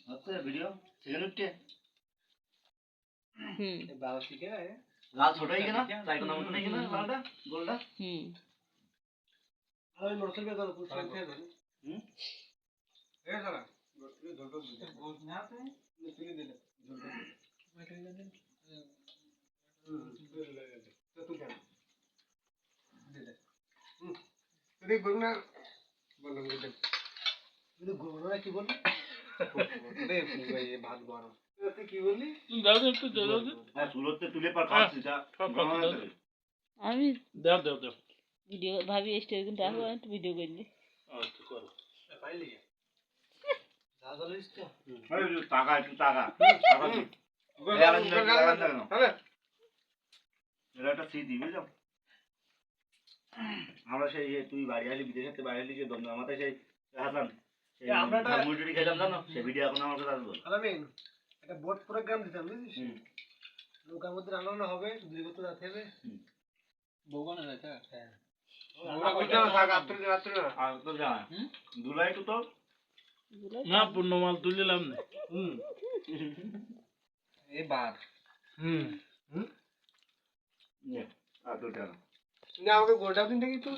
হচ্ছে video second উঠে বাবা শিখে লাল ছোট হয়ে গেল রাইকোনা মতো নেই গেল লালটা গোলটা আর ওই মোটরসাইকেল বের করো পুরো খেয়ে দেন এ সারা ঝোলটা দিতে গোল না আছে তুলে দিলে ঝোলটা মাটি দিলে তো তুই কেন দিলে তুই গোল না বল দিলে তুই গোল না কি বললি রে ভাই ভাত গরম তুই কি বললি দাও একটু দাও হ্যাঁ চুলোতে তুলে পর খাচ্ছি যা আমি দাও দাও দাও ভিডিও ভাবি স্টোরি কিন্তু আসবো একটু ভিডিও করলি আচ্ছা করো পাইলি যা বলিস তো আরে টাকা একটু টাকা এটা একটা স্মৃতি বুঝলো আমরা সেই তুই বাড়ি আসলি বিদেশ থেকে বাড়ি আসলি যে দমদম মাথায় সেই হাসান মুরগি খেতাম জানো সে ভিডিও এখন আমার কাছে আসবো আলামিন একটা বোট প্রোগ্রাম দিতাম বুঝিস নৌকার মধ্যে রান্না হবে দুই বছর রাতে হবে বউগানে যাইতা হ্যাঁ আর তো যা দুলাই তো তো না পূর্ণমাল তুলিলাম না এবার আর তো টাকা না আমাকে গোটা দিন দেখি তো